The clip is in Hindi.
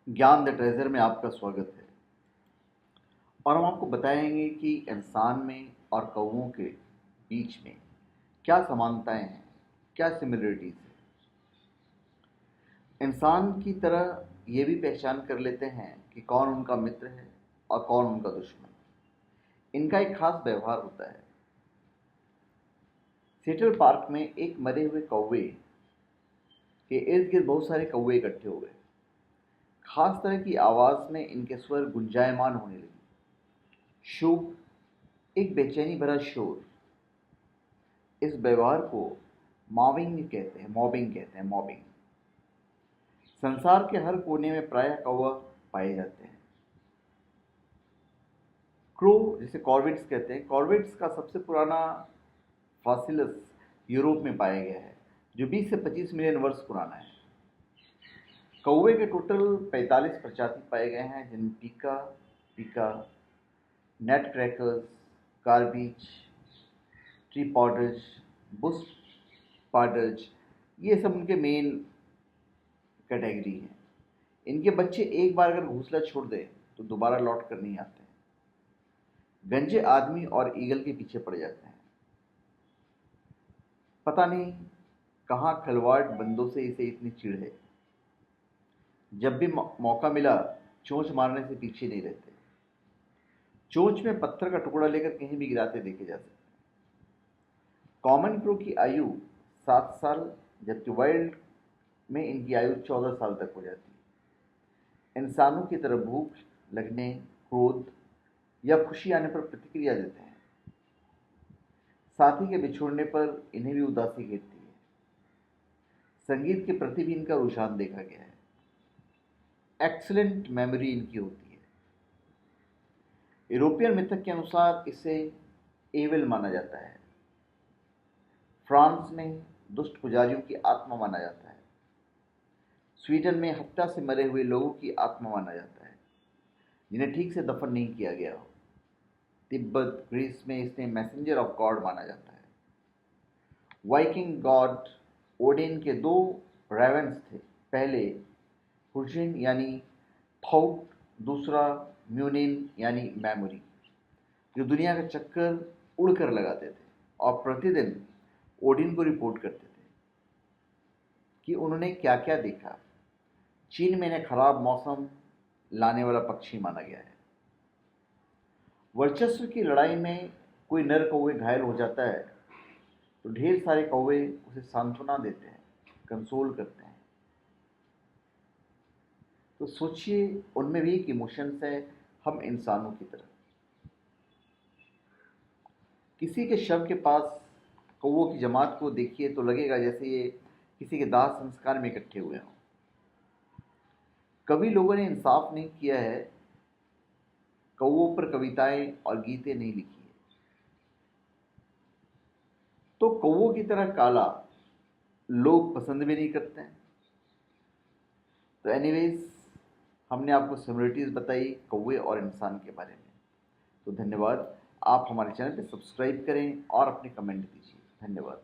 ज्ञान द ट्रेजर में आपका स्वागत है। और हम आपको बताएंगे कि इंसान में और कौवों के बीच में क्या समानताएं हैं, क्या सिमिलरिटीज है। इंसान की तरह ये भी पहचान कर लेते हैं कि कौन उनका मित्र है और कौन उनका दुश्मन। इनका एक खास व्यवहार होता है। सेंट्रल पार्क में एक मरे हुए कौवे के इर्द गिर्द बहुत सारे कौवे इकट्ठे हो गए। खास तरह की आवाज में इनके स्वर गुंजायमान होने लगे। शुभ, एक बेचैनी भरा शोर। इस व्यवहार को मॉबिंग कहते हैं मॉबिंग। संसार के हर कोने में प्रायः कौवा पाए जाते हैं। क्रो, जिसे कॉर्विड्स कहते हैं, कॉर्विड्स का सबसे पुराना फॉसिलस यूरोप में पाया गया है, जो 20 से 25 मिलियन वर्ष पुराना है। कौवे के टोटल 45 प्रजाति पाए गए हैं, जिनमें पीका, नेट क्रैकर्स, कार्बिच, ट्री पॉडर्स, बुश पॉडर्स, ये सब उनके मेन कैटेगरी हैं। इनके बच्चे एक बार अगर घोंसला छोड़ दें तो दोबारा लौट कर नहीं आते हैं। गंजे आदमी और ईगल के पीछे पड़ जाते हैं। पता नहीं कहाँ खलवाड़ बंदों से इसे इतनी चिढ़ है। जब भी मौका मिला चोंच मारने से पीछे नहीं रहते। चोंच में पत्थर का टुकड़ा लेकर कहीं भी गिराते देखे जा सकते हैं। कॉमन क्रो की आयु 7 साल, जबकि वाइल्ड में इनकी आयु 14 साल तक हो जाती है। इंसानों की तरह भूख लगने, क्रोध या खुशी आने पर प्रतिक्रिया देते हैं। साथी के बिछोड़ने पर इन्हें भी उदासी घेरती है। संगीत के प्रति भी इनका रुझान देखा गया है। एक्सीलेंट मेमोरी इनकी होती है। यूरोपियन मिथक के अनुसार इसे एविल माना जाता है। फ्रांस में दुष्ट पुजारियों की आत्मा माना जाता है। स्वीडन में हत्या से मरे हुए लोगों की आत्मा माना जाता है, जिन्हें ठीक से दफन नहीं किया गया हो। तिब्बत, ग्रीस में इसे मैसेंजर ऑफ गॉड माना जाता है। वाइकिंग गॉड ओडिन के 2 रेवेंस थे। पहले हुर्जिन यानी थॉट, दूसरा म्यूनिन यानी मेमोरी, जो दुनिया का चक्कर उड़कर लगाते थे और प्रतिदिन ओडिन को रिपोर्ट करते थे कि उन्होंने क्या क्या देखा। चीन में इन्हें खराब मौसम लाने वाला पक्षी माना गया है। वर्चस्व की लड़ाई में कोई नर कौवे घायल हो जाता है तो ढेर सारे कौवे उसे सांत्वना देते हैं, कंसोल करते हैं। तो सोचिए, उनमें भी एक इमोशंस है, हम इंसानों की तरह। किसी के शव के पास कौवों की जमात को देखिए तो लगेगा जैसे ये किसी के दाह संस्कार में इकट्ठे हुए हों। कभी लोगों ने इंसाफ नहीं किया है, कौवों पर कविताएं और गीतें नहीं लिखी है। तो कौवों की तरह काला लोग पसंद भी नहीं करते हैं। तो एनीवेज, हमने आपको सिमिलरिटीज बताई कौवे और इंसान के बारे में। तो धन्यवाद। आप हमारे चैनल पे सब्सक्राइब करें और अपने कमेंट दीजिए। धन्यवाद।